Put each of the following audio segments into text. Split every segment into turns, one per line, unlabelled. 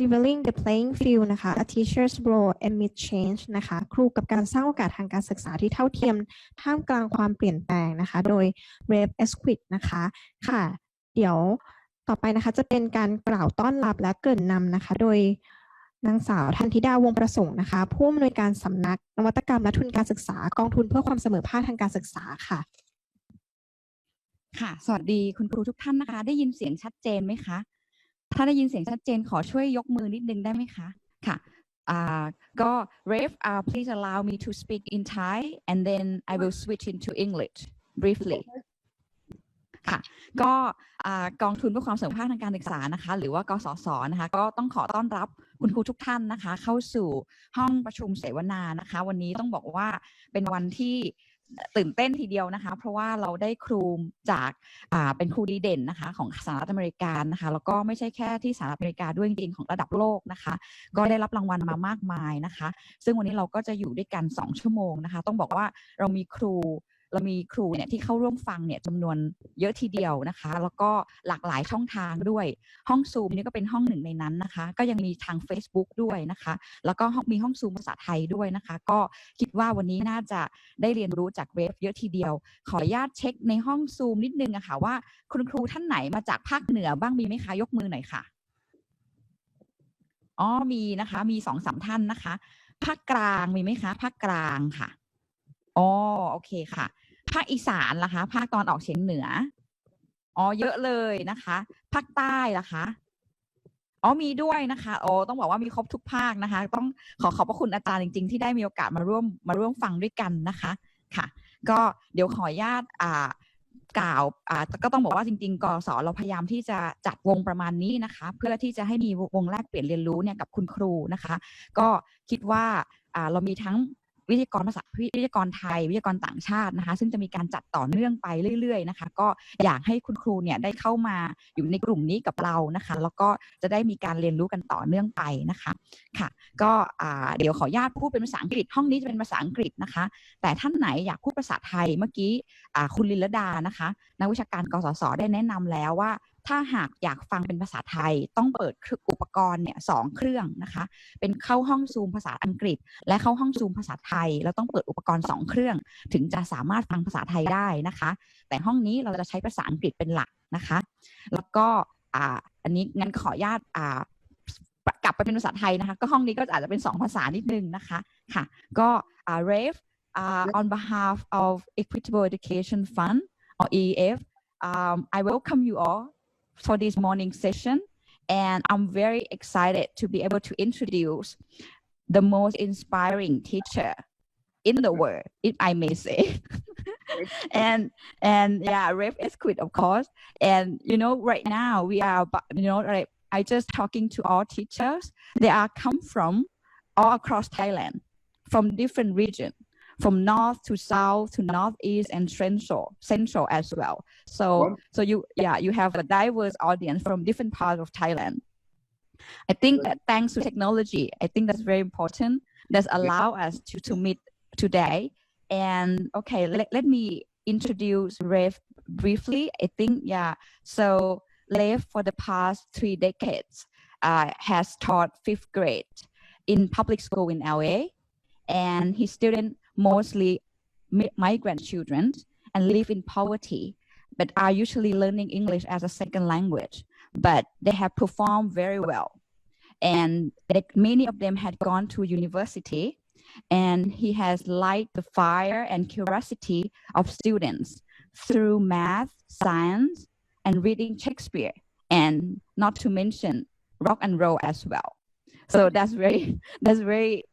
leveling the playing field นะคะ a teacher's role amid change นะคะครูกับการสร้างโอกาสทางการศึกษาที่เท่าเทียมท่ามกลางความเปลี่ยนแปลงนะคะโดย Rafe Esquith นะคะค่ะเดี๋ยวต่อไปนะคะจะเป็นการกล่าวต้อนรับและเกริ่นนำนะคะโดยนางสาวทันธิดาวงประสงค์นะคะผู้อำนวยการสำนักนวัตกรรมและทุนการศึกษากองทุนเพื่อความเสมอภาคทางการศึกษาค่ะ
ค่ะสวัสดีคุณครูทุกท่านนะคะได้ยินเสียงชัดเจนไหมคะถ้าได้ยินเสียงชัดเจนขอช่วยยกมือนิดนึงได้ไหมคะค่ะก็ Rafe please allow me to speak in Thai and then I will switch into English briefly ค่ะก็กองทุนเพื่อความเสมอภาคทางการศึกษานะคะหรือว่ากสศนะคะก็ต้องขอต้อนรับคุณครูทุกท่านนะคะเข้าสู่ห้องประชุมเสวนานะคะวันนี้ต้องบอกว่าเป็นวันที่ตื่นเต้นทีเดียวนะคะเพราะว่าเราได้ครูจากเป็นครูดีเด่นนะคะของสหรัฐอเมริกานะคะแล้วก็ไม่ใช่แค่ที่สหรัฐอเมริกาด้วยจริงๆของระดับโลกนะคะก็ได้รับรางวัลมามากมายนะคะซึ่งวันนี้เราก็จะอยู่ด้วยกัน2ชั่วโมงนะคะต้องบอกว่าเรามีครูเนี่ยที่เข้าร่วมฟังเนี่ยจำนวนเยอะทีเดียวนะคะแล้วก็หลากหลายช่องทางด้วยห้องซูมนี่ก็เป็นห้องหนึ่งในนั้นนะคะก็ยังมีทาง Facebook ด้วยนะคะแล้วก็มีห้องซูมภาษาไทยด้วยนะคะก็คิดว่าวันนี้น่าจะได้เรียนรู้จากเวฟเยอะทีเดียวขออนุญาตเช็คในห้องซูมนิดนึงอะค่ะว่าคุณครูท่านไหนมาจากภาคเหนือบ้างมีไหมคะยกมือหน่อยค่ะอ๋อมีนะคะมี 2-3 ท่านนะคะภาคกลางมีไหมคะภาคกลางค่ะอ๋อโอเคค่ะภาคอีสานล่ะคะภาคตอนออกเฉียงเหนืออ๋อเยอะเลยนะคะภาคใต้ล่ะคะอ๋อมีด้วยนะคะโอ้ต้องบอกว่ามีครบทุกภาคนะคะต้องขอบพระคุณอาจารย์จริงๆที่ได้มีโอกาสมาร่วมฟังด้วยกันนะคะค่ะก็เดี๋ยวขออนุญาตกล่าวก็ต้องบอกว่าจริงๆกสเราพยายามที่จะจัดวงประมาณนี้นะคะเพื่อที่จะให้มีวงแลกเปลี่ยนเรียนรู้เนี่ยกับคุณครูนะคะก็คิดว่าเรามีทั้งวิทยากรภาษาวิทยากรไทยวิทยากรต่างชาตินะคะซึ่งจะมีการจัดต่อเนื่องไปเรื่อยๆนะคะก็อยากให้คุณครูเนี่ยได้เข้ามาอยู่ในกลุ่มนี้กับเรานะคะแล้วก็จะได้มีการเรียนรู้กันต่อเนื่องไปนะคะค่ะก็เดี๋ยวขออนุญาตพูดเป็นภาษาอังกฤษห้องนี้จะเป็นภาษาอังกฤษนะคะแต่ท่านไหนอยากพูดภาษาไทยเมื่อกี้คุณลิลดานะคะนักวิชาการกสศได้แนะนำแล้วว่าถ้าหากอยากฟังเป็นภาษาไทยต้องเปิดอุปกรณ์เนี่ย2 เครื่องนะคะเป็นเข้าห้องซูมภาษาอังกฤษและเข้าห้องซูมภาษาไทยแล้วต้องเปิดอุปกรณ์2 เครื่องถึงจะสามารถฟังภาษาไทยได้นะคะแต่ห้องนี้เราจะใช้ภาษาอังกฤษเป็นหลักนะคะแล้วก็อันนี้งั้นขออนุญาตกลับไปเป็นภาษาไทยนะคะก็ห้องนี้ก็อาจจะเป็น2 ภาษานิดนึงนะคะค่ะก็Rafe on behalf of Equitable Education Fund or EEF I welcome you all for this morning session and I'm very excited to be able to introduce the most inspiring teacher in the world, if I may say. and yeah, Rafe Esquith, of course. And right now we are, like I just talking to all teachers. They are come from all across Thailand, from different regions, from north to south to northeast and central as well. So you have a diverse audience from different parts of Thailand. I think that thanks to technology, I think that's very important. That's allow us to meet today. And okay, let me introduce Rafe briefly. I think so Rafe for the past 3 decades has taught 5th grade in public school in LA, and his students mostly migrant children and live in poverty, but are usually learning English as a second language. But they have performed very well, and many of them had gone to university, and he has lighted the fire and curiosity of students through math, science, and reading Shakespeare, and not to mention rock and roll as well. So that's very,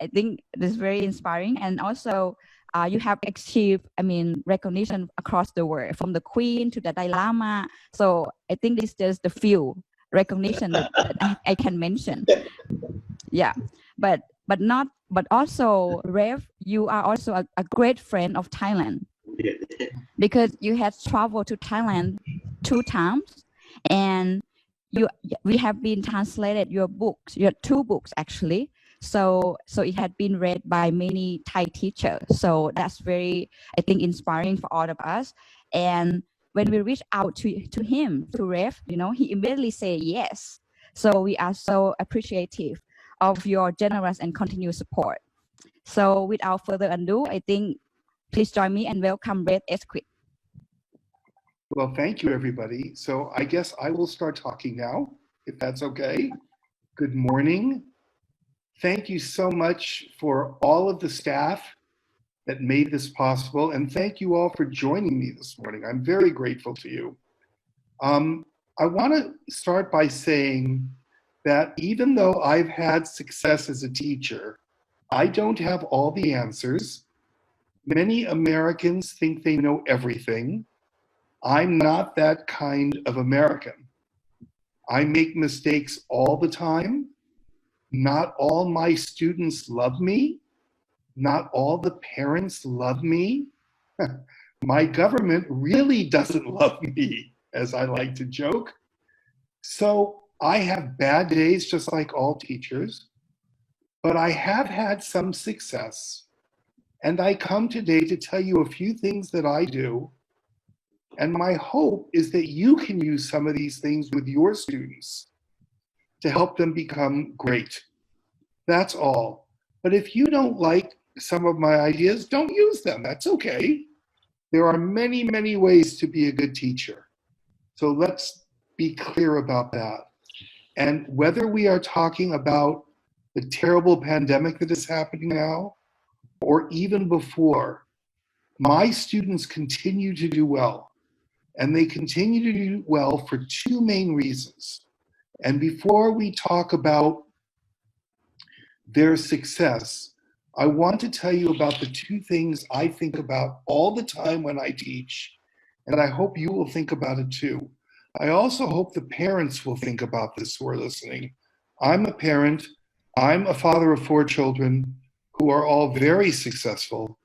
I think that's very inspiring. And also you have achieved, recognition across the world, from the Queen to the Dalai Lama. So I think this is just the few recognition that I can mention. Yeah, but also Rafe, you are also a great friend of Thailand, because you had traveled to Thailand 2 times, and we have been translated your 2 books actually. So it had been read by many Thai teachers. So that's very, I think, inspiring for all of us. And when we reached out to him, to Rafe, he immediately said yes. So we are so appreciative of your generous and continued support. So without further ado, I think please join me and welcome Red Esquid.
Well, thank you, everybody. So I guess I will start talking now, if that's okay. Good morning. Thank you so much for all of the staff that made this possible, and thank you all for joining me this morning. I'm very grateful to you. I want to start by saying that even though I've had success as a teacher, I don't have all the answers. Many Americans think they know everything. I'm not that kind of American. I make mistakes all the time. Not all my students love me. Not all the parents love me. My government really doesn't love me, as I like to joke. So I have bad days just like all teachers, but I have had some success. And I come today to tell you a few things that I do. And my hope is that you can use some of these things with your students to help them become great. That's all. But if you don't like some of my ideas, don't use them. That's okay. There are many, many ways to be a good teacher. So let's be clear about that. And whether we are talking about the terrible pandemic that is happening now, or even before, my students continue to do well. And they continue to do well for two main reasons. And before we talk about their success, I want to tell you about the two things I think about all the time when I teach, and I hope you will think about it too. I also hope the parents will think about this who are listening. I'm a parent. I'm a father of 4 children who are all very successful.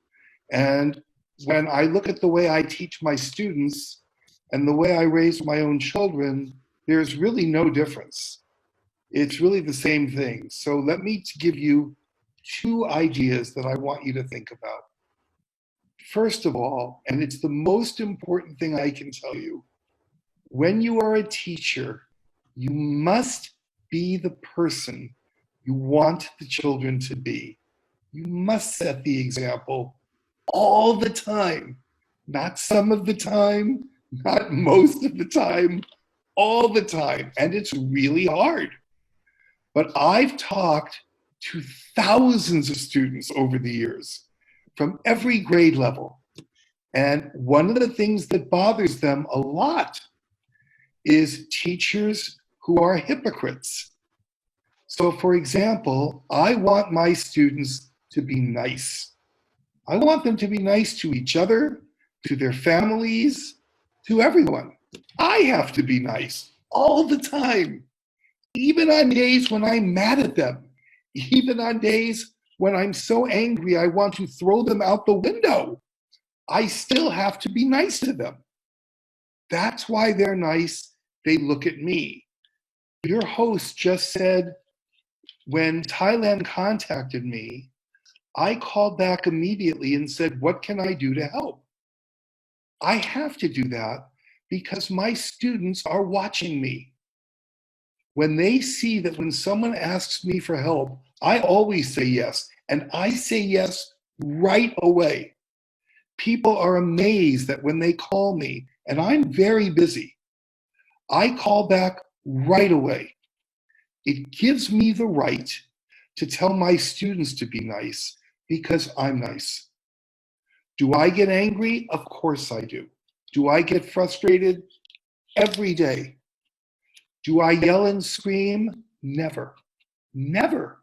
And when I look at the way I teach my students and the way I raise my own children, there's really no difference. It's really the same thing. So let me give you 2 ideas that I want you to think about. First of all, and it's the most important thing I can tell you, when you are a teacher, you must be the person you want the children to be. You must set the example all the time, not some of the time, not most of the time, all the time. And it's really hard. But I've talked to thousands of students over the years from every grade level. And one of the things that bothers them a lot is teachers who are hypocrites. So for example, I want my students to be nice. I want them to be nice to each other, to their families, to everyone. I have to be nice all the time, even on days when I'm mad at them, even on days when I'm so angry I want to throw them out the window. I still have to be nice to them. That's why they're nice. They look at me. Your host just said, when Thailand contacted me, I called back immediately and said, what can I do to help? I have to do that because my students are watching me. When they see that when someone asks me for help, I always say yes, and I say yes right away. People are amazed that when they call me, and I'm very busy, I call back right away. It gives me the right to tell my students to be nice because I'm nice. Do I get angry? Of course I do. Do I get frustrated? Every day. Do I yell and scream? Never. Never.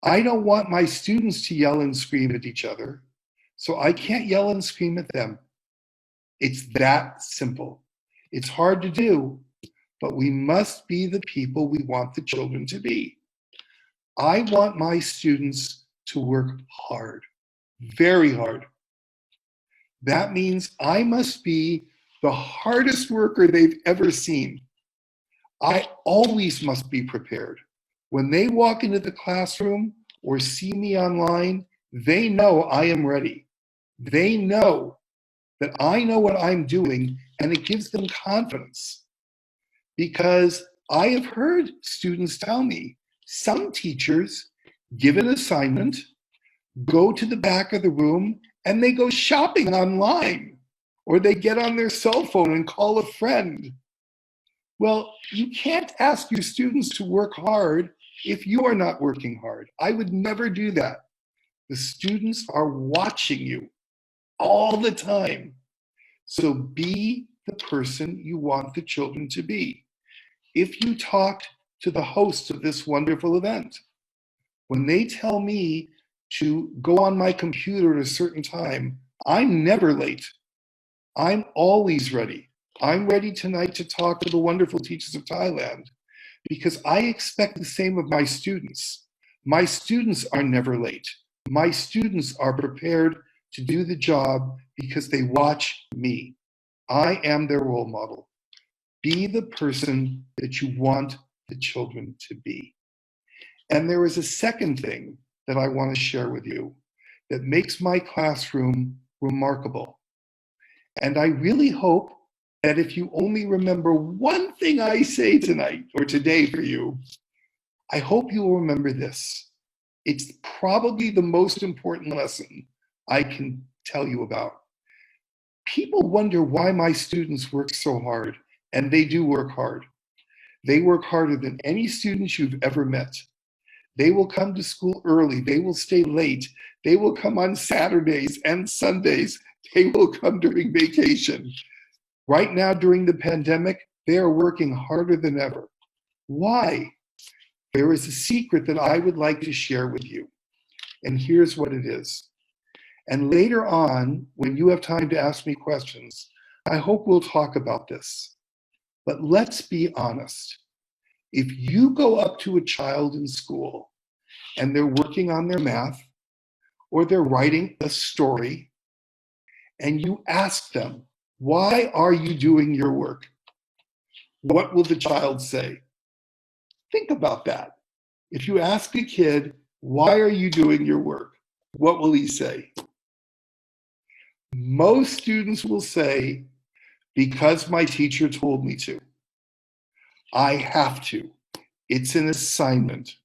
I don't want my students to yell and scream at each other, so I can't yell and scream at them. It's that simple. It's hard to do, but we must be the people we want the children to be. I want my students to work hard, very hard. That means I must be the hardest worker they've ever seen. I always must be prepared. When they walk into the classroom or see me online, they know I am ready. They know that I know what I'm doing, and it gives them confidence. Because I have heard students tell me some teachers give an assignment, go to the back of the room, and they go shopping online, or they get on their cell phone and call a friend. Well, you can't ask your students to work hard if you are not working hard. I would never do that. The students are watching you all the time. So be the person you want the children to be. If you talked to the hosts of this wonderful event, when they tell me to go on my computer at a certain time, I'm never late. I'm always ready. I'm ready tonight to talk to the wonderful teachers of Thailand because I expect the same of my students. My students are never late. My students are prepared to do the job because they watch me. I am their role model. Be the person that you want the children to be. And there is a second thing that I want to share with you that makes my classroom remarkable. And I really hope that if you only remember one thing I say tonight or today for you, I hope you will remember this. It's probably the most important lesson I can tell you about. People wonder why my students work so hard, and they do work hard. They work harder than any students you've ever met. They will come to school early. They will stay late. They will come on Saturdays and Sundays. They will come during vacation. Right now, during the pandemic, they are working harder than ever. Why? There is a secret that I would like to share with you. And here's what it is. And later on, when you have time to ask me questions, I hope we'll talk about this. But let's be honest. If you go up to a child in school and they're working on their math or they're writing a story and you ask them, why are you doing your work? What will the child say? Think about that. If you ask a kid, why are you doing your work? What will he say? Most students will say, because my teacher told me to. I have to. It's an assignment.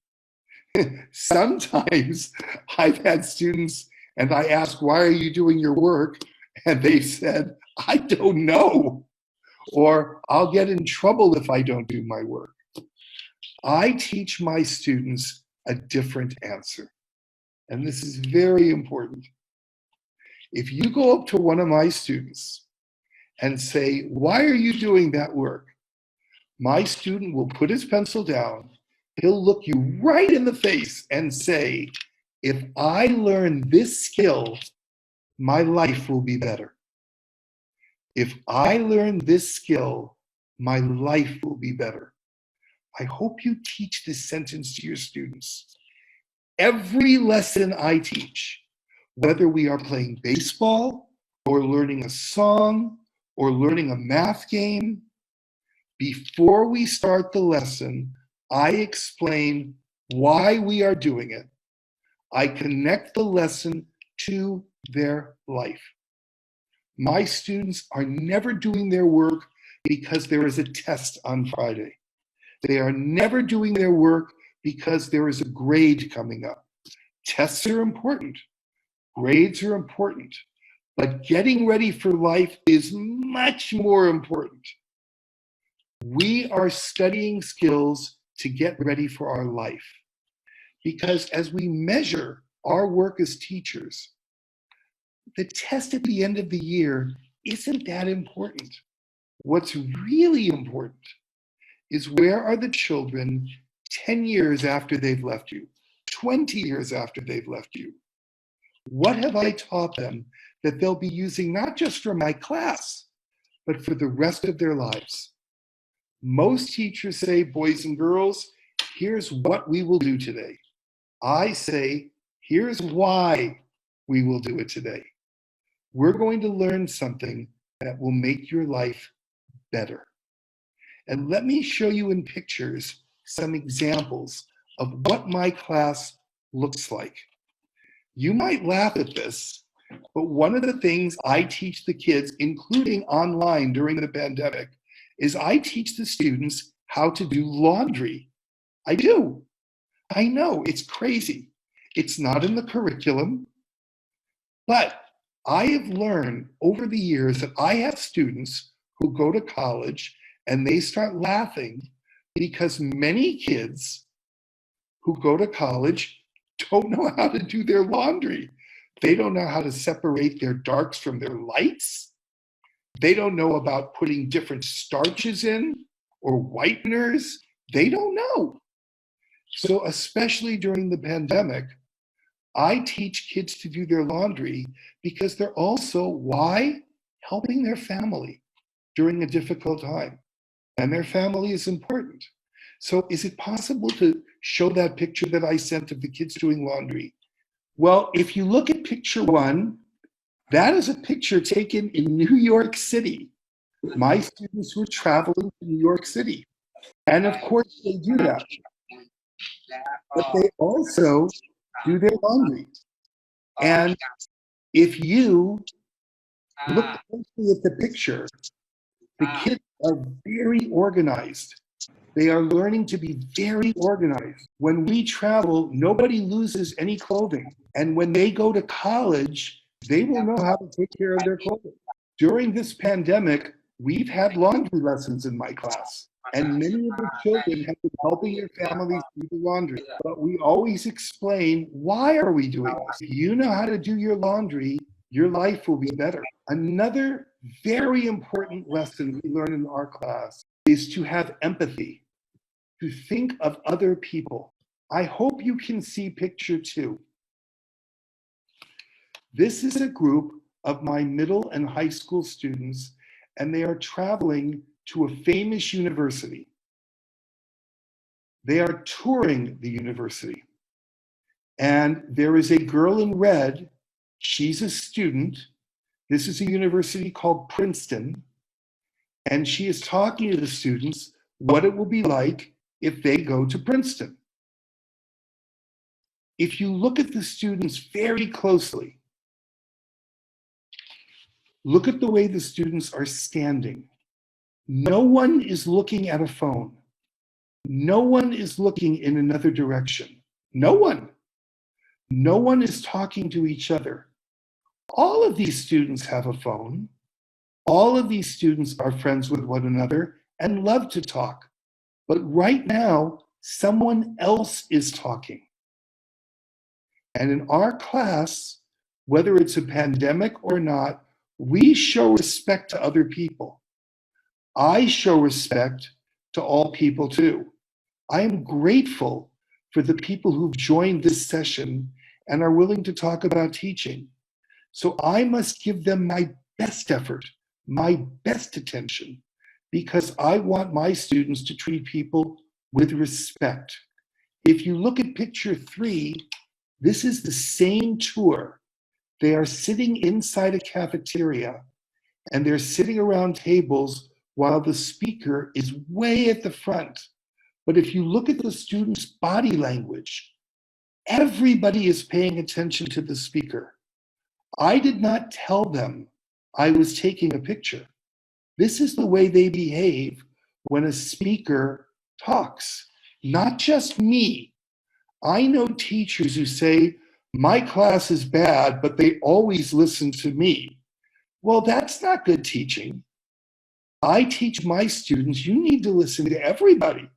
Sometimes I've had students and I ask, why are you doing your work? And they've said, I don't know. Or I'll get in trouble if I don't do my work. I teach my students a different answer. And this is very important. If you go up to one of my students and say, why are you doing that work? My student will put his pencil down. He'll look you right in the face and say, if I learn this skill, my life will be better. If I learn this skill, my life will be better. I hope you teach this sentence to your students. Every lesson I teach, whether we are playing baseball or learning a song or learning a math game, before we start the lesson, I explain why we are doing it. I connect the lesson to their life. My students are never doing their work because there is a test on Friday. They are never doing their work because there is a grade coming up. Tests are important. Grades are important. But getting ready for life is much more important. We are studying skills to get ready for our life. Because as we measure our work as teachers, the test at the end of the year isn't that important. What's really important is where are the children 10 years after they've left you, 20 years after they've left you? What have I taught them that they'll be using not just for my class, but for the rest of their lives? Most teachers say, boys and girls, here's what we will do today. I say, here's why we will do it today. We're going to learn something that will make your life better. And let me show you in pictures some examples of what my class looks like. You might laugh at this, but one of the things I teach the kids, including online during the pandemic, is I teach the students how to do laundry. I do. I know, it's crazy. It's not in the curriculum, but I have learned over the years that I have students who go to college and they start laughing because many kids who go to college don't know how to do their laundry. They don't know how to separate their darks from their lights. They don't know about putting different starches in or whiteners. They don't know. So especially during the pandemic, I teach kids to do their laundry because they're also, why? Helping their family during a difficult time. And their family is important. So is it possible to show that picture that I sent of the kids doing laundry? Well, if you look at picture 1, that is a picture taken in New York City. My students were traveling to New York City. And of course they do that. But they also do their laundry. And if you look closely at the picture, the kids are very organized. They are learning to be very organized. When we travel, nobody loses any clothing. And when they go to college, they will know how to take care of their clothing. During this pandemic, we've had laundry lessons in my class. And many of the children have been helping their families do the laundry. But we always explain, why are we doing this? If you know how to do your laundry, your life will be better. Another very important lesson we learn in our class is to have empathy, to think of other people. I hope you can see picture 2. This is a group of my middle and high school students, and they are traveling to a famous university. They are touring the university. And there is a girl in red. She's a student. This is a university called Princeton. And she is talking to the students what it will be like if they go to Princeton. If you look at the students very closely, look at the way the students are standing. No one is looking at a phone. No one is looking in another direction. No one. No one is talking to each other. All of these students have a phone. All of these students are friends with one another and love to talk. But right now, someone else is talking. And in our class, whether it's a pandemic or not, we show respect to other people. I show respect to all people too. I am grateful for the people who've joined this session and are willing to talk about teaching. So I must give them my best effort, my best attention, because I want my students to treat people with respect. If you look at picture 3, this is the same tour. They are sitting inside a cafeteria and they're sitting around tables while the speaker is way at the front. But if you look at the students' body language, everybody is paying attention to the speaker. I did not tell them I was taking a picture. This is the way they behave when a speaker talks. Not just me. I know teachers who say, my class is bad, but they always listen to me. Well, that's not good teaching. I teach my students, you need to listen to everybody.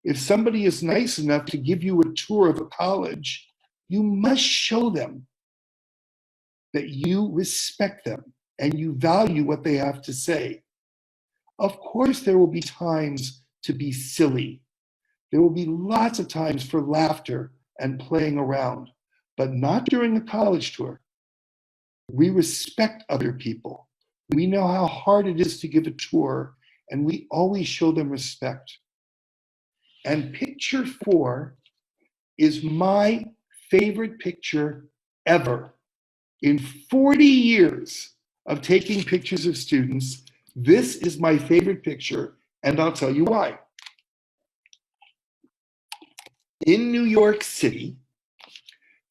If somebody is nice enough to give you a tour of a college, you must show them that you respect them and you value what they have to say. Of course, there will be times to be silly. There will be lots of times for laughter and playing around, but not during a college tour. We respect other people. We know how hard it is to give a tour, and we always show them respect. And picture 4 is my favorite picture ever. In 40 years of taking pictures of students, this is my favorite picture, and I'll tell you why. In New York City,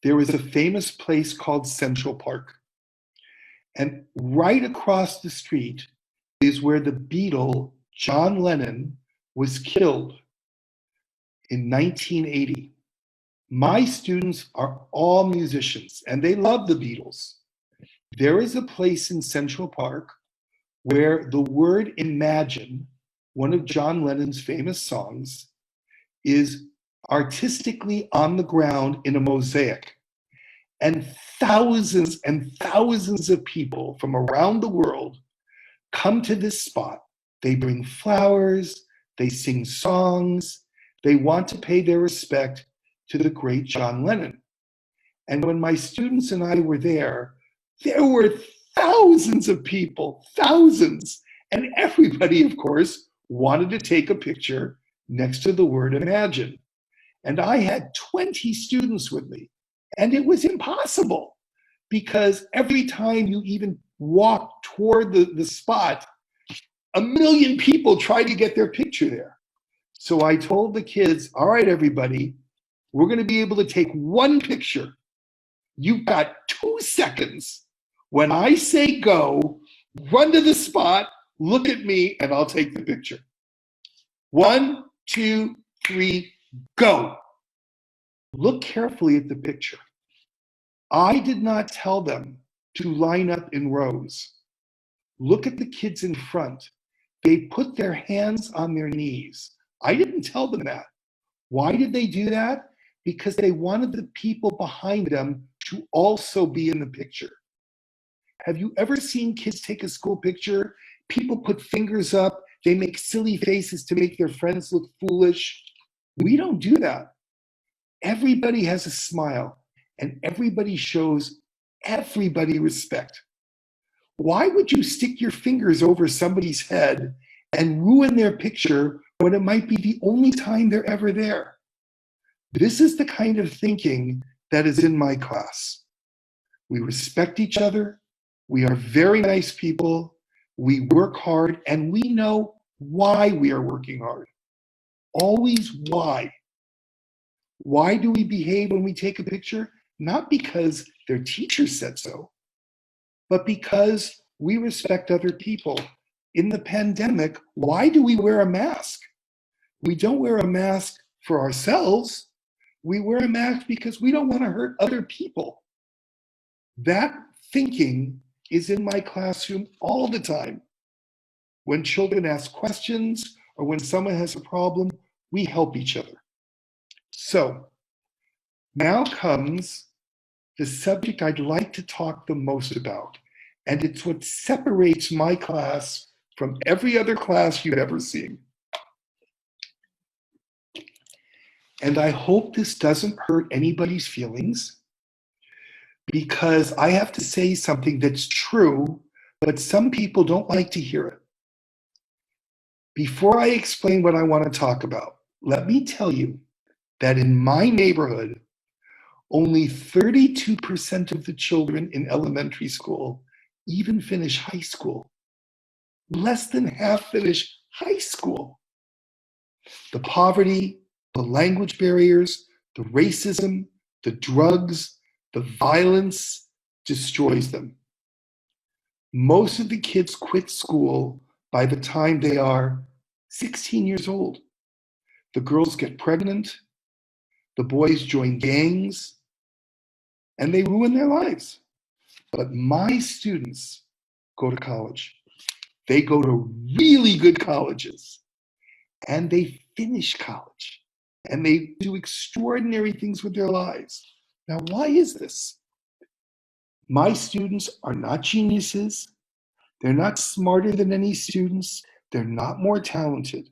there is a famous place called Central Park. And right across the street is where the Beatle, John Lennon, was killed in 1980. My students are all musicians and they love the Beatles. There is a place in Central Park where the word imagine, one of John Lennon's famous songs, is artistically on the ground in a mosaic. And thousands of people from around the world come to this spot. They bring flowers, they sing songs, they want to pay their respect to the great John Lennon. And when my students and I were there were thousands of people, thousands. And everybody, of course, wanted to take a picture next to the word imagine. And I had 20 students with me. And it was impossible because every time you even walked toward the spot, 1 million people tried to get their picture there. So I told the kids, all right, everybody, we're going to be able to take one picture. You've got 2 seconds. When I say go, run to the spot, look at me, and I'll take the picture. 1, 2, 3, go. Look carefully at the picture. I did not tell them to line up in rows. Look at the kids in front. They put their hands on their knees. I didn't tell them that. Why did they do that? Because they wanted the people behind them to also be in the picture. Have you ever seen kids take a school picture? People put fingers up, they make silly faces to make their friends look foolish. We don't do that. Everybody has a smile and everybody shows everybody respect. Why would you stick your fingers over somebody's head and ruin their picture when it might be the only time they're ever there? This is the kind of thinking that is in my class. We respect each other. We are very nice people. We work hard and we know why we are working hard. Always why. Why do we behave when we take a picture? Not because their teacher said so, but because we respect other people. In the pandemic, why do we wear a mask? We don't wear a mask for ourselves. We wear a mask because we don't want to hurt other people. That thinking is in my classroom all the time. When children ask questions or when someone has a problem, we help each other. So now comes the subject I'd like to talk the most about, and it's what separates my class from every other class you've ever seen. And I hope this doesn't hurt anybody's feelings, because I have to say something that's true, but some people don't like to hear it. Before I explain what I want to talk about, let me tell you that in my neighborhood, only 32% of the children in elementary school even finish high school. Less than half finish high school. The poverty, the language barriers, the racism, the drugs, the violence destroys them. Most of the kids quit school by the time they are 16 years old. The girls get pregnant, the boys join gangs, and they ruin their lives. But my students go to college. They go to really good colleges, and they finish college, and they do extraordinary things with their lives. Now, why is this? My students are not geniuses. They're not smarter than any students. They're not more talented.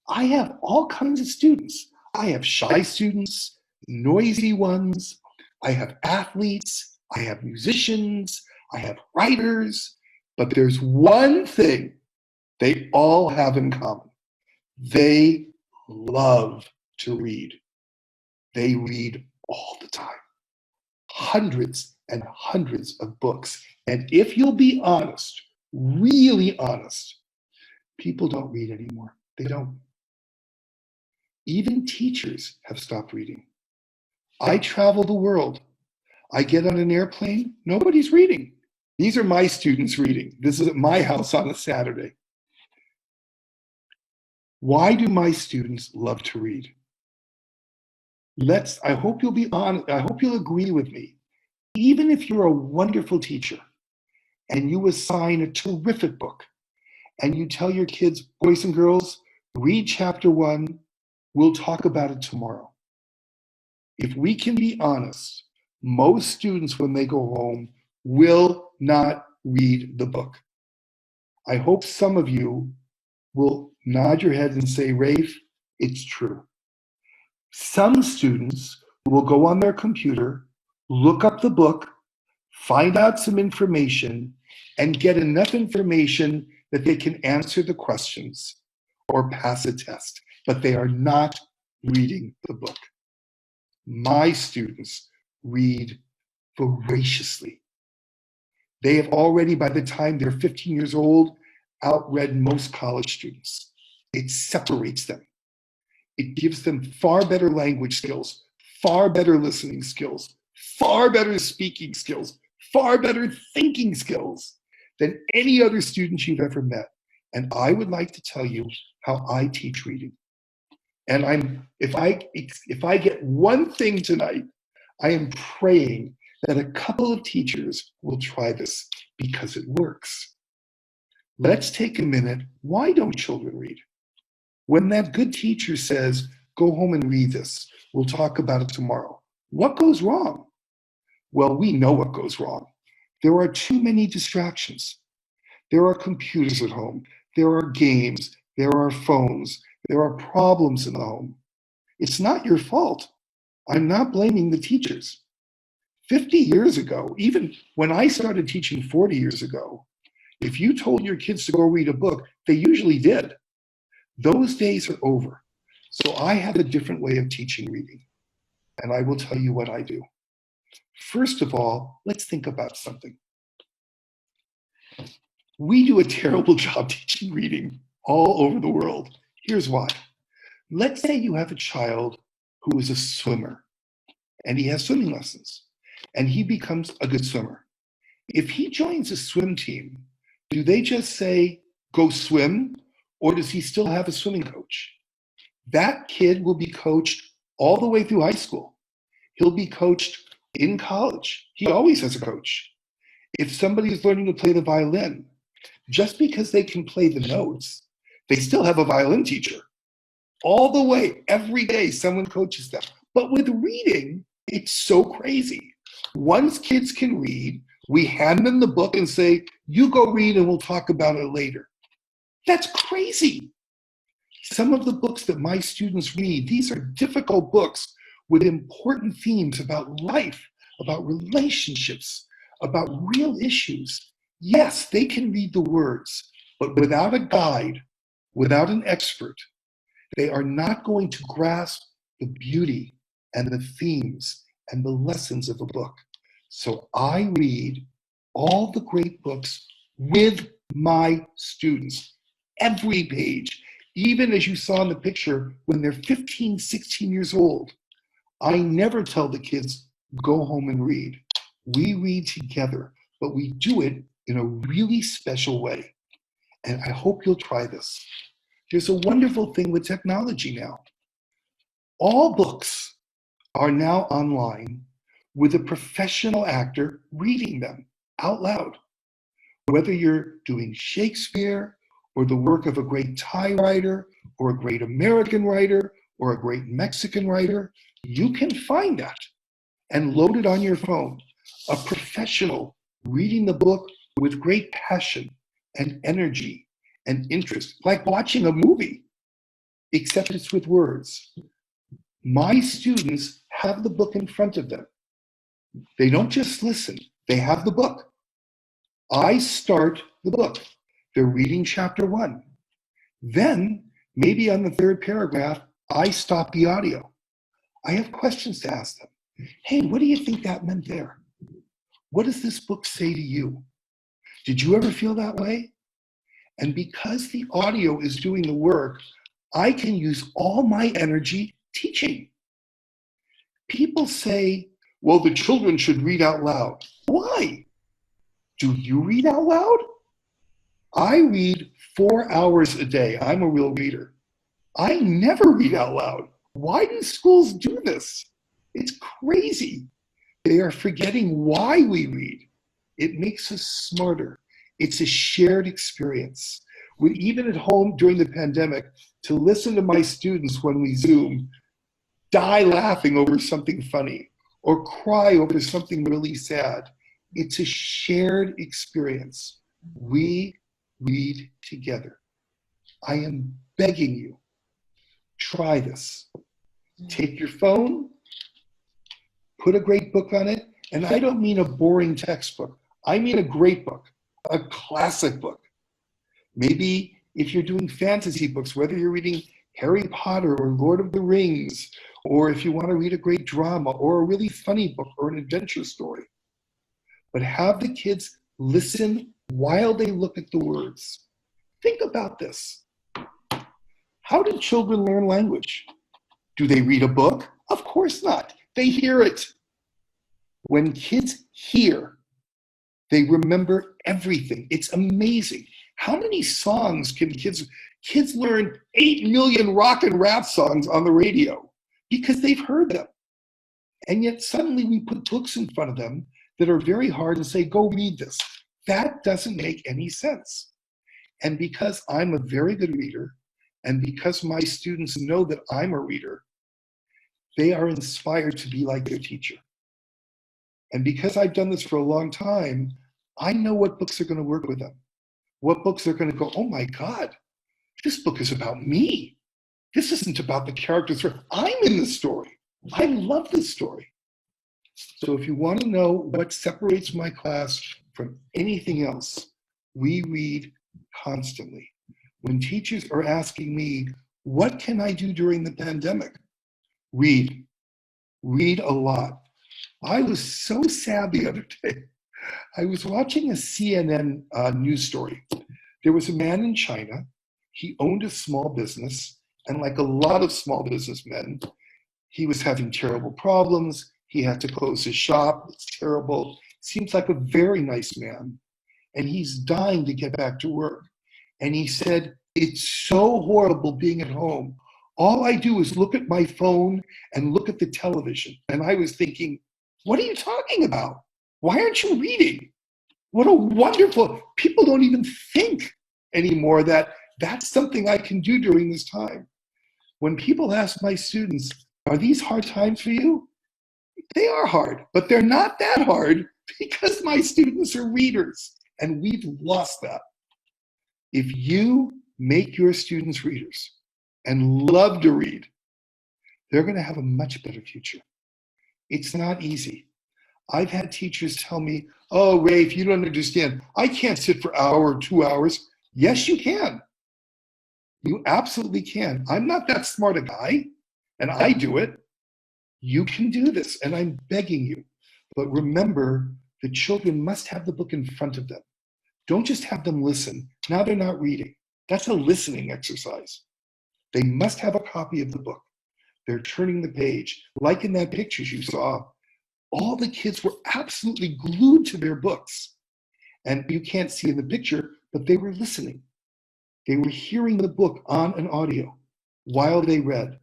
I have all kinds of students. I have shy students, noisy ones. I have athletes. I have musicians. I have writers. But there's one thing they all have in common. They love to read. They read all the time. Hundreds and hundreds of books. And if you'll be honest, really honest, people don't read anymore. They don't. Even teachers have stopped reading. I travel the world. I get on an airplane, nobody's reading. These are my students reading. This is at my house on a Saturday. Why do my students love to read? I hope you'll be honest. I hope you'll agree with me. Even if you're a wonderful teacher and you assign a terrific book and you tell your kids, boys and girls, read chapter 1, we'll talk about it tomorrow. If we can be honest, most students, when they go home, will not read the book. I hope some of you will nod your heads and say, Rafe, it's true. Some students will go on their computer, look up the book, find out some information, and get enough information that they can answer the questions or pass a test, but they are not reading the book. My students read voraciously. They have already, by the time they're 15 years old, outread most college students. It separates them. It gives them far better language skills, far better listening skills, far better speaking skills, far better thinking skills than any other student you've ever met. And I would like to tell you how I teach reading. And if I get one thing tonight, I am praying that a couple of teachers will try this because it works. Let's take a minute. Why don't children read? When that good teacher says, go home and read this, we'll talk about it tomorrow, what goes wrong? Well, we know what goes wrong. There are too many distractions. There are computers at home. There are games. There are phones. There are problems in the home. It's not your fault. I'm not blaming the teachers. 50 years ago, even when I started teaching 40 years ago, if you told your kids to go read a book, they usually did. Those days are over. So I have a different way of teaching reading, and I will tell you what I do. First of all, let's think about something. We do a terrible job teaching reading all over the world. Here's why. Let's say you have a child who is a swimmer, and he has swimming lessons, and he becomes a good swimmer. If he joins a swim team, do they just say, go swim, or does he still have a swimming coach? That kid will be coached all the way through high school. He'll be coached in college. He always has a coach. If somebody is learning to play the violin, just because they can play the notes, they still have a violin teacher. All the way, every day, someone coaches them. But with reading, it's so crazy. Once kids can read, we hand them the book and say, you go read and we'll talk about it later. That's crazy. Some of the books that my students read, these are difficult books with important themes about life, about relationships, about real issues. Yes, they can read the words, but without a guide, without an expert, they are not going to grasp the beauty and the themes and the lessons of a book. So I read all the great books with my students, every page, even as you saw in the picture, when they're 15, 16 years old. I never tell the kids, go home and read. We read together, but we do it in a really special way. And I hope you'll try this. There's a wonderful thing with technology now. All books are now online with a professional actor reading them out loud. Whether you're doing Shakespeare or the work of a great Thai writer or a great American writer or a great Mexican writer, you can find that and load it on your phone. A professional reading the book with great passion and energy and interest, like watching a movie, except it's with words. My students have the book in front of them. They don't just listen, they have the book. I start the book. They're reading chapter 1. Then, maybe on the 3rd paragraph, I stop the audio. I have questions to ask them. Hey, what do you think that meant there? What does this book say to you? Did you ever feel that way? And because the audio is doing the work, I can use all my energy teaching. People say, well, the children should read out loud. Why? Do you read out loud? I read 4 hours a day. I'm a real reader. I never read out loud. Why do schools do this? It's crazy. They are forgetting why we read. It makes us smarter. It's a shared experience. Even at home during the pandemic, to listen to my students when we Zoom, die laughing over something funny or cry over something really sad. It's a shared experience. We read together. I am begging you, try this. Take your phone, put a great book on it, and I don't mean a boring textbook. I mean a great book, a classic book. Maybe if you're doing fantasy books, whether you're reading Harry Potter or Lord of the Rings, or if you want to read a great drama or a really funny book or an adventure story. But have the kids listen while they look at the words. Think about this. How do children learn language? Do they read a book? Of course not. They hear it. When kids hear, they remember everything. It's amazing. How many songs can kids learn 8 million rock and rap songs on the radio because they've heard them. And yet suddenly we put books in front of them that are very hard and say, go read this. That doesn't make any sense. And because I'm a very good reader, and because my students know that I'm a reader, they are inspired to be like their teacher. And because I've done this for a long time, I know what books are going to work with them. What books are going to go, oh my God, this book is about me. This isn't about the characters. I'm in the story. I love this story. So if you want to know what separates my class from anything else, we read constantly. When teachers are asking me, what can I do during the pandemic? Read. Read a lot. I was so sad the other day. I was watching a CNN news story. There was a man in China. He owned a small business, and like a lot of small businessmen, he was having terrible problems. He had to close his shop. It's terrible. Seems like a very nice man. And he's dying to get back to work. And he said, it's so horrible being at home. All I do is look at my phone and look at the television. And I was thinking, what are you talking about? Why aren't you reading? What a wonderful, people don't even think anymore that that's something I can do during this time. When people ask my students, are these hard times for you? They are hard, but they're not that hard because my students are readers, and we've lost that. If you make your students readers and love to read, they're going to have a much better future. It's not easy. I've had teachers tell me, oh, Rafe, you don't understand. I can't sit for an hour or 2 hours. Yes, you can. You absolutely can. I'm not that smart a guy, and I do it. You can do this, and I'm begging you. But remember, the children must have the book in front of them. Don't just have them listen. Now they're not reading. That's a listening exercise. They must have a copy of the book. They're turning the page. Like in that pictures you saw, all the kids were absolutely glued to their books. And you can't see in the picture, but they were listening. They were hearing the book on an audio while they read.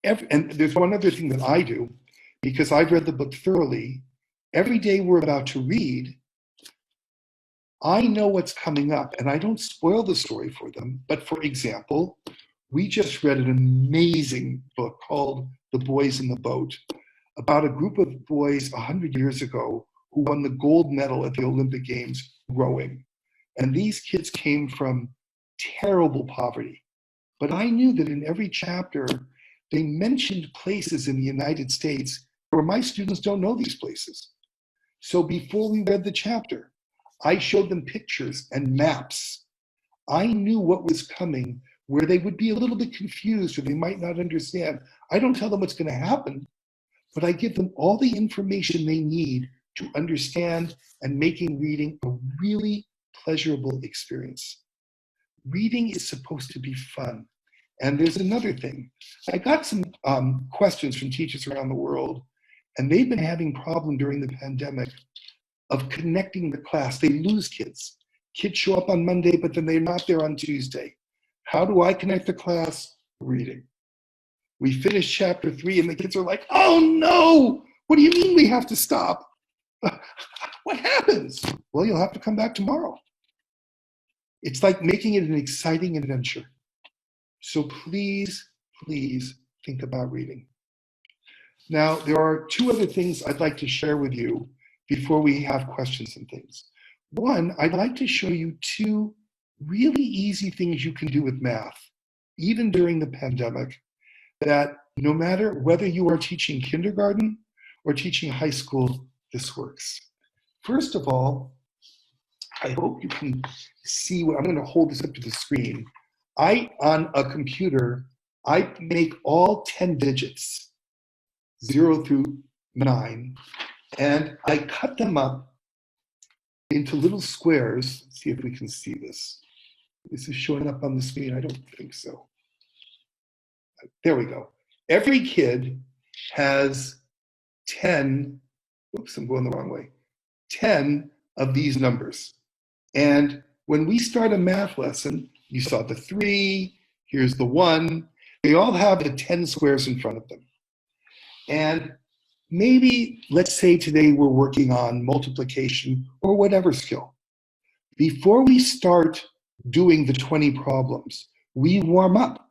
And there's one other thing that I do, because I've read the book thoroughly. Every day we're about to read, I know what's coming up, and I don't spoil the story for them. But for example, we just read an amazing book called The Boys in the Boat, about a group of boys 100 years ago who won the gold medal at the Olympic Games rowing. And these kids came from terrible poverty. But I knew that in every chapter, they mentioned places in the United States where my students don't know these places. So before we read the chapter, I showed them pictures and maps. I knew what was coming, where they would be a little bit confused or they might not understand. I don't tell them what's going to happen, but I give them all the information they need to understand and making reading a really pleasurable experience. Reading is supposed to be fun. And there's another thing. I got some questions from teachers around the world, and they've been having problem during the pandemic of connecting the class. They lose kids. Kids show up on Monday, but then they're not there on Tuesday. How do I connect the class? reading. We finish chapter 3 and the kids are like, oh no, what do you mean we have to stop? What happens? Well, you'll have to come back tomorrow. It's like making it an exciting adventure. So please, please think about reading. Now, there are 2 other things I'd like to share with you before we have questions and things. One, I'd like to show you 2 really easy things you can do with math, even during the pandemic, that no matter whether you are teaching kindergarten or teaching high school, this works. First of all, I hope you can see what I'm going to hold this up to the screen. On a computer, I make all 10 digits, 0 through 9, and I cut them up into little squares. Let's see if we can see this. This is showing up on the screen. I don't think so. There we go. Every kid has 10, oops, I'm going the wrong way, 10 of these numbers. And when we start a math lesson, you saw the 3, here's the 1, they all have the 10 squares in front of them. And maybe, let's say today we're working on multiplication or whatever skill. Before we start doing the 20 problems, we warm up.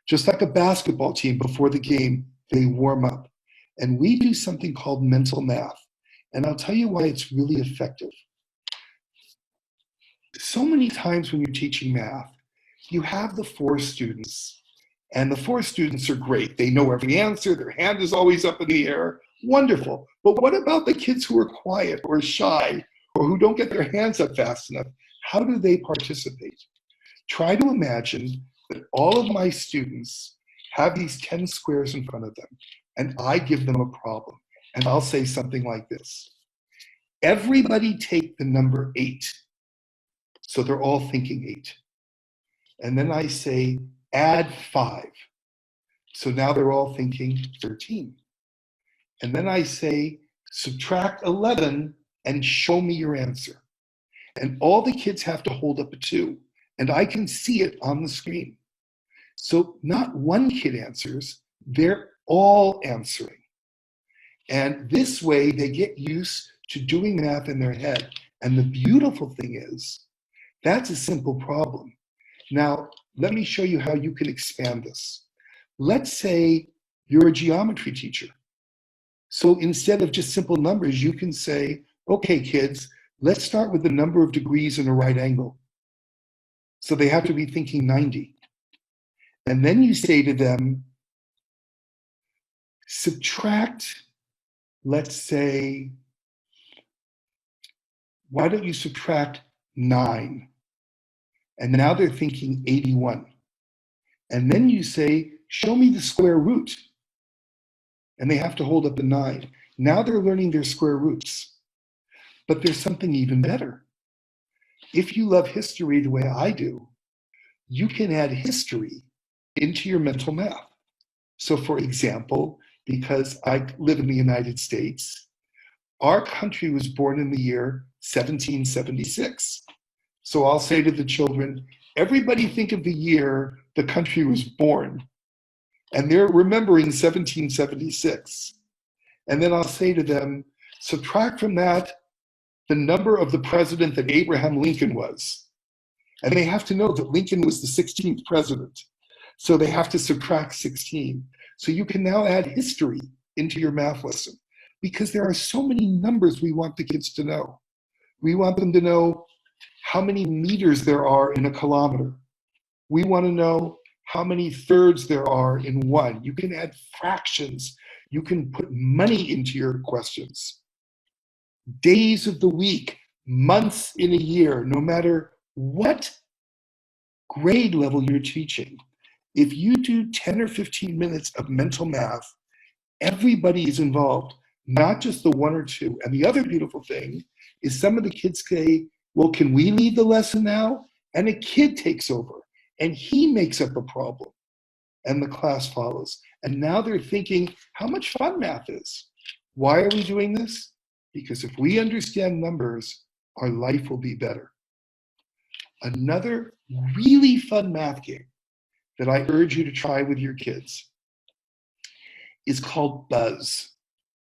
Just like a basketball team before the game, they warm up. And we do something called mental math. And I'll tell you why it's really effective. So many times when you're teaching math, you have the 4 students, and the 4 students are great. They know every answer, their hand is always up in the air, wonderful. But what about the kids who are quiet or shy or who don't get their hands up fast enough? How do they participate? Try to imagine that all of my students have these 10 squares in front of them, and I give them a problem. And I'll say something like this. Everybody take the number 8. So they're all thinking 8. And then I say, add 5. So now they're all thinking 13. And then I say, subtract 11 and show me your answer. And all the kids have to hold up a 2. And I can see it on the screen. So not one kid answers, they're all answering. And this way they get used to doing math in their head. And the beautiful thing is, that's a simple problem. Now, let me show you how you can expand this. Let's say you're a geometry teacher. So instead of just simple numbers, you can say, okay, kids, let's start with the number of degrees in a right angle. So they have to be thinking 90. And then you say to them, subtract, let's say, why don't you subtract 9? And now they're thinking 81. And then you say, show me the square root. And they have to hold up a 9. Now they're learning their square roots. But there's something even better. If you love history the way I do, you can add history into your mental math. So for example, because I live in the United States, our country was born in the year 1776. So I'll say to the children, everybody think of the year the country was born. And they're remembering 1776. And then I'll say to them, subtract from that the number of the president that Abraham Lincoln was. And they have to know that Lincoln was the 16th president. So they have to subtract 16. So you can now add history into your math lesson because there are so many numbers we want the kids to know. We want them to know how many meters there are in a kilometer. We want to know how many thirds there are in 1. You can add fractions. You can put money into your questions. Days of the week, months in a year, no matter what grade level you're teaching. If you do 10 or 15 minutes of mental math, everybody is involved, not just the 1 or 2. And the other beautiful thing is some of the kids say, well, can we lead the lesson now? And a kid takes over and he makes up a problem and the class follows. And now they're thinking how much fun math is. Why are we doing this? Because if we understand numbers, our life will be better. Another really fun math game that I urge you to try with your kids is called Buzz.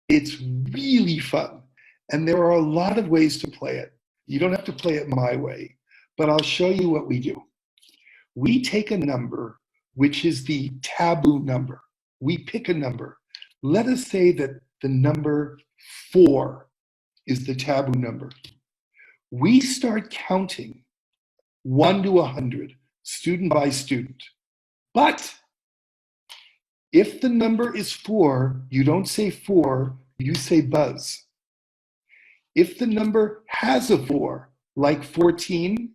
It's really fun. And there are a lot of ways to play it. You don't have to play it my way, but I'll show you what we do. We take a number, which is the taboo number. We pick a number. Let us say that the number 4 is the taboo number. We start counting 1 to 100, student by student. But if the number is 4, you don't say 4, you say Buzz. If the number has a 4, like 14,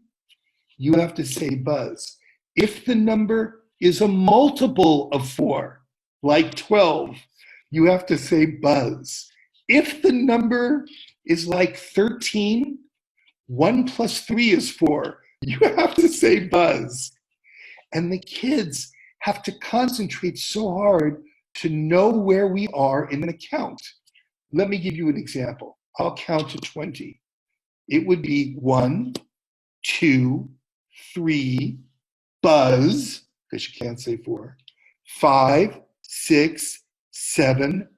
you have to say Buzz. If the number is a multiple of 4, like 12, you have to say Buzz. If the number is like 13, 1 plus 3 is 4, you have to say Buzz. And the kids have to concentrate so hard to know where we are in an account. Let me give you an example. I'll count to 20. It would be 1, 2, 3, Buzz, because you can't say 4, 5, 6, 7,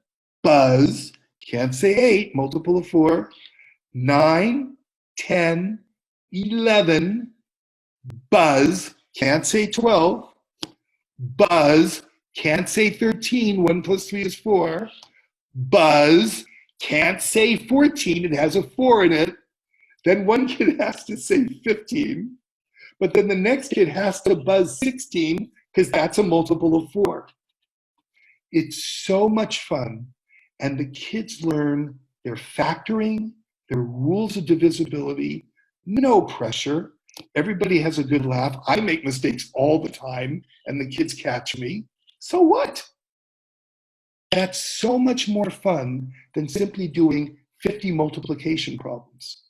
Buzz, can't say 8, multiple of 4, 9, 10, 11, Buzz, can't say 12, Buzz, can't say 13, 1 plus 3 is 4, Buzz, can't say 14, it has a 4 in it. Then one kid has to say 15, but then the next kid has to buzz 16 because that's a multiple of 4. It's so much fun, and the kids learn their factoring, their rules of divisibility, no pressure. Everybody has a good laugh. I make mistakes all the time, and the kids catch me. So what? That's so much more fun than simply doing 50 multiplication problems.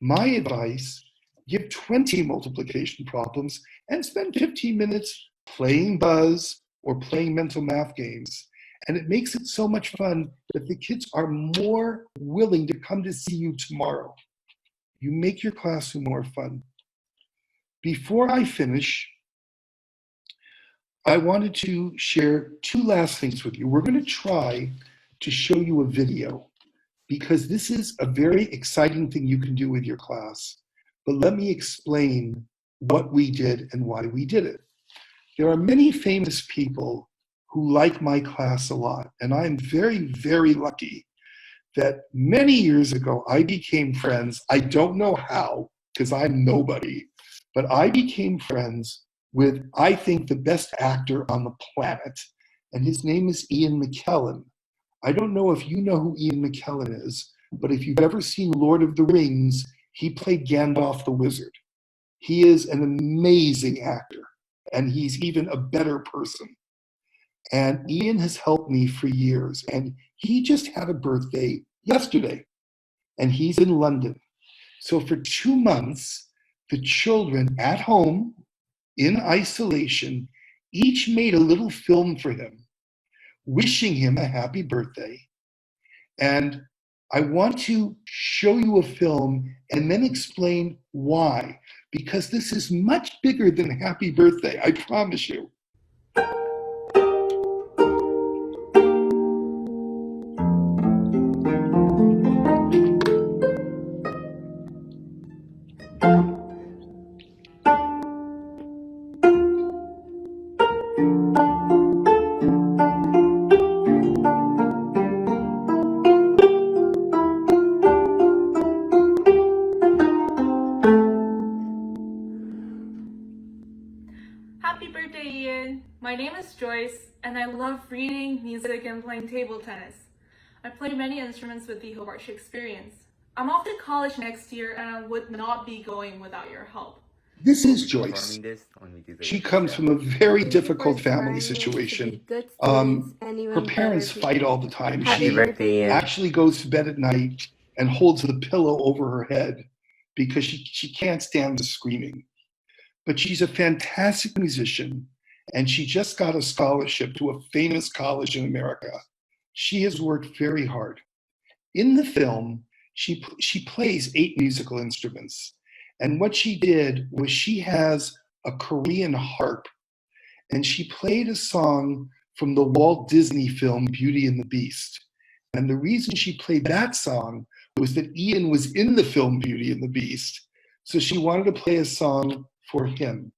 My advice, give 20 multiplication problems and spend 15 minutes playing Buzz or playing mental math games. And it makes it so much fun that the kids are more willing to come to see you tomorrow. You make your classroom more fun. Before I finish, I wanted to share 2 last things with you. We're going to try to show you a video because this is a very exciting thing you can do with your class. But let me explain what we did and why we did it. There are many famous people who like my class a lot, and I'm very, very lucky that many years ago I became friends. I don't know how, because I'm nobody, but I became friends with, I think, the best actor on the planet, and his name is Ian McKellen. I don't know if you know who Ian McKellen is, but if you've ever seen Lord of the Rings, he played Gandalf the Wizard. He is an amazing actor, and he's even a better person. And Ian has helped me for years, and he just had a birthday yesterday, and he's in London. So for 2 months, the children at home, in isolation, each made a little film for him, wishing him a happy birthday. And I want to show you a film and then explain why, because this is much bigger than happy birthday, I promise you.
Happy birthday, Ian! My name is Joyce, and I love reading, music, and playing table tennis. I play many instruments with the Hobart Shakespeareans. I'm off to college next year, and I would not be going without your help.
This is Joyce. She comes from a very difficult family situation. Her parents fight all the time. She actually goes to bed at night and holds the pillow over her head because she can't stand the screaming. But she's a fantastic musician, and she just got a scholarship to a famous college in America. She has worked very hard. In the film, she plays 8 musical instruments. And what she did was she has a Korean harp, and she played a song from the Walt Disney film Beauty and the Beast. And the reason she played that song was that Ian was in the film Beauty and the Beast, so she wanted to play a song for him.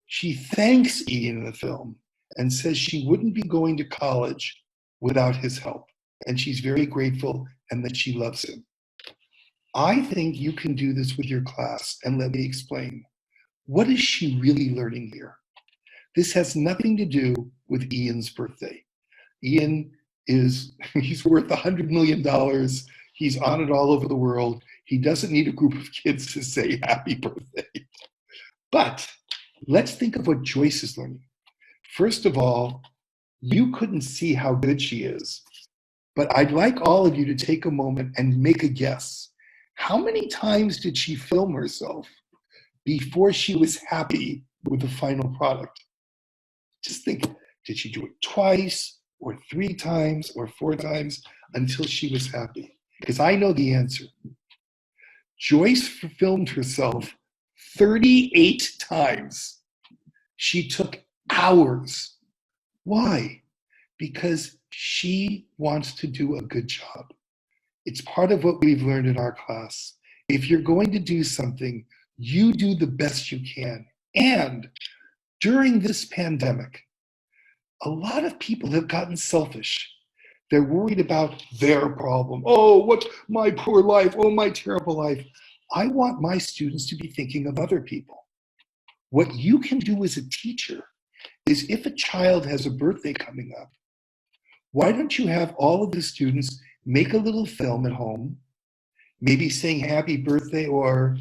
She thanks Ian in the film and says she wouldn't be going to college without his help, and she's very grateful and that she loves him. I think you can do this with your class, and let me explain. What is she really learning here? This has nothing to do with Ian's birthday. Ian he's worth $100 million. He's on it all over the world. He doesn't need a group of kids to say happy birthday. But let's think of what Joyce is learning. First of all, you couldn't see how good she is, but I'd like all of you to take a moment and make a guess. How many times did she film herself before she was happy with the final product? Just think, did she do it twice or 3 times or 4 times until she was happy? Because I know the answer. Joyce filmed herself 38 times. She took hours. Why? Because she wants to do a good job. It's part of what we've learned in our class. If you're going to do something, you do the best you can. And during this pandemic, a lot of people have gotten selfish. They're worried about their problem. Oh, what my poor life. Oh, my terrible life. I want my students to be thinking of other people. What you can do as a teacher is, if a child has a birthday coming up, why don't you have all of the students make a little film at home, maybe saying happy birthday, or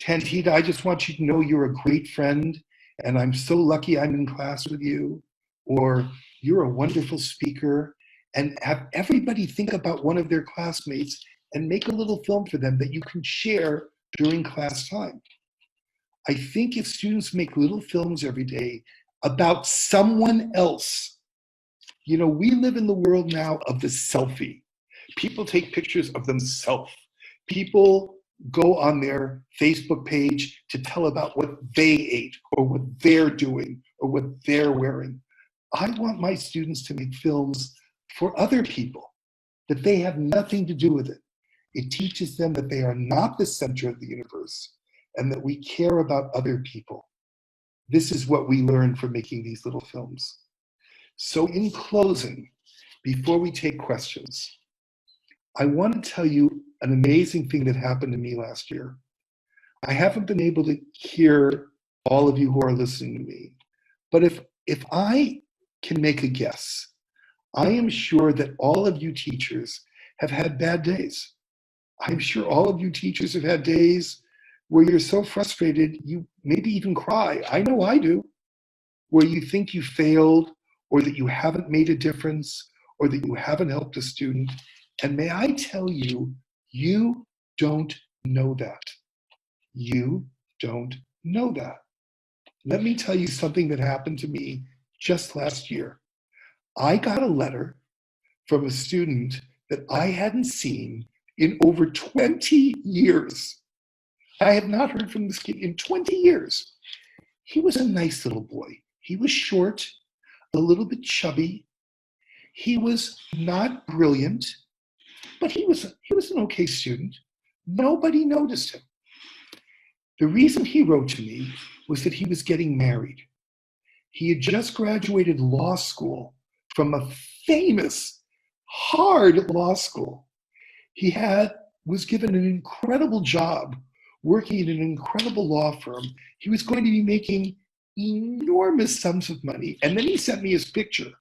Tantita, I just want you to know you're a great friend and I'm so lucky I'm in class with you, or you're a wonderful speaker, and have everybody think about one of their classmates and make a little film for them that you can share during class time. I think if students make little films every day about someone else, we live in the world now of the selfie. People take pictures of themselves. People go on their Facebook page to tell about what they ate or what they're doing or what they're wearing. I want my students to make films for other people, that they have nothing to do with it. It teaches them that they are not the center of the universe and that we care about other people. This is what we learn from making these little films. So in closing, before we take questions, I want to tell you an amazing thing that happened to me last year. I haven't been able to hear all of you who are listening to me, but if I can make a guess, I am sure that all of you teachers have had bad days. I'm sure all of you teachers have had days where you're so frustrated, you maybe even cry. I know I do. Where you think you failed, or that you haven't made a difference, or that you haven't helped a student. And may I tell you, you don't know that. You don't know that. Let me tell you something that happened to me just last year. I got a letter from a student that I hadn't seen in over 20 years. I had not heard from this kid in 20 years. He was a nice little boy. He was short, a little bit chubby. He was not brilliant, but he was an okay student. Nobody noticed him. The reason he wrote to me was that he was getting married. He had just graduated law school from a famous, hard law school. He was given an incredible job working in an incredible law firm. He was going to be making enormous sums of money. And then he sent me his picture.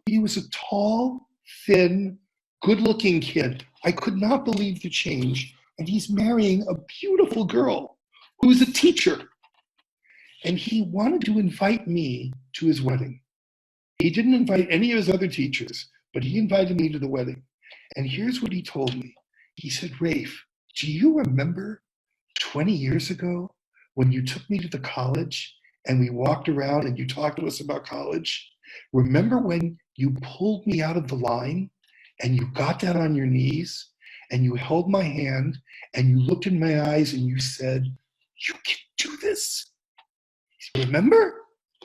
He was a tall, thin, good-looking kid. I could not believe the change. And he's marrying a beautiful girl who's a teacher. And he wanted to invite me to his wedding. He didn't invite any of his other teachers, but he invited me to the wedding. And here's what he told me. He said, Rafe, do you remember 20 years ago when you took me to the college and we walked around and you talked to us about college? Remember when you pulled me out of the line and you got down on your knees and you held my hand and you looked in my eyes and you said, you can do this? Remember?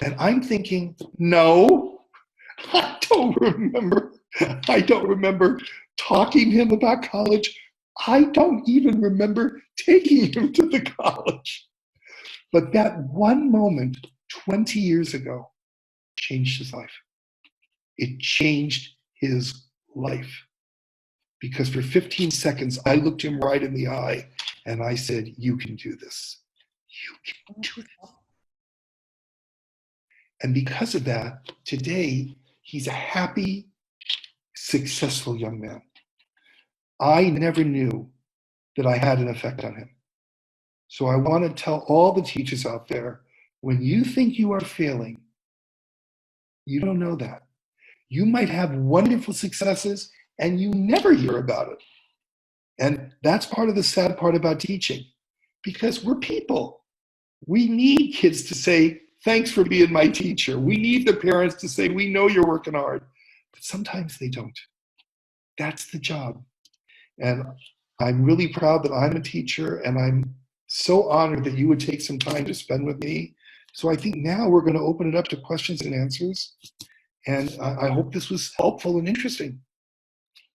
And I'm thinking, no, I don't remember talking to him about college. I don't even remember taking him to the college. But that one moment 20 years ago changed his life. It changed his life. Because for 15 seconds, I looked him right in the eye and I said, you can do this. You can do it. And because of that, today, he's a happy, successful young man. I never knew that I had an effect on him. So I want to tell all the teachers out there, when you think you are failing, you don't know that. You might have wonderful successes and you never hear about it. And that's part of the sad part about teaching, because we're people. We need kids to say, thanks for being my teacher. We need the parents to say, we know you're working hard. But sometimes they don't. That's the job. And I'm really proud that I'm a teacher, and I'm so honored that you would take some time to spend with me. So I think now we're going to open it up to questions and answers. And I hope this was helpful and interesting.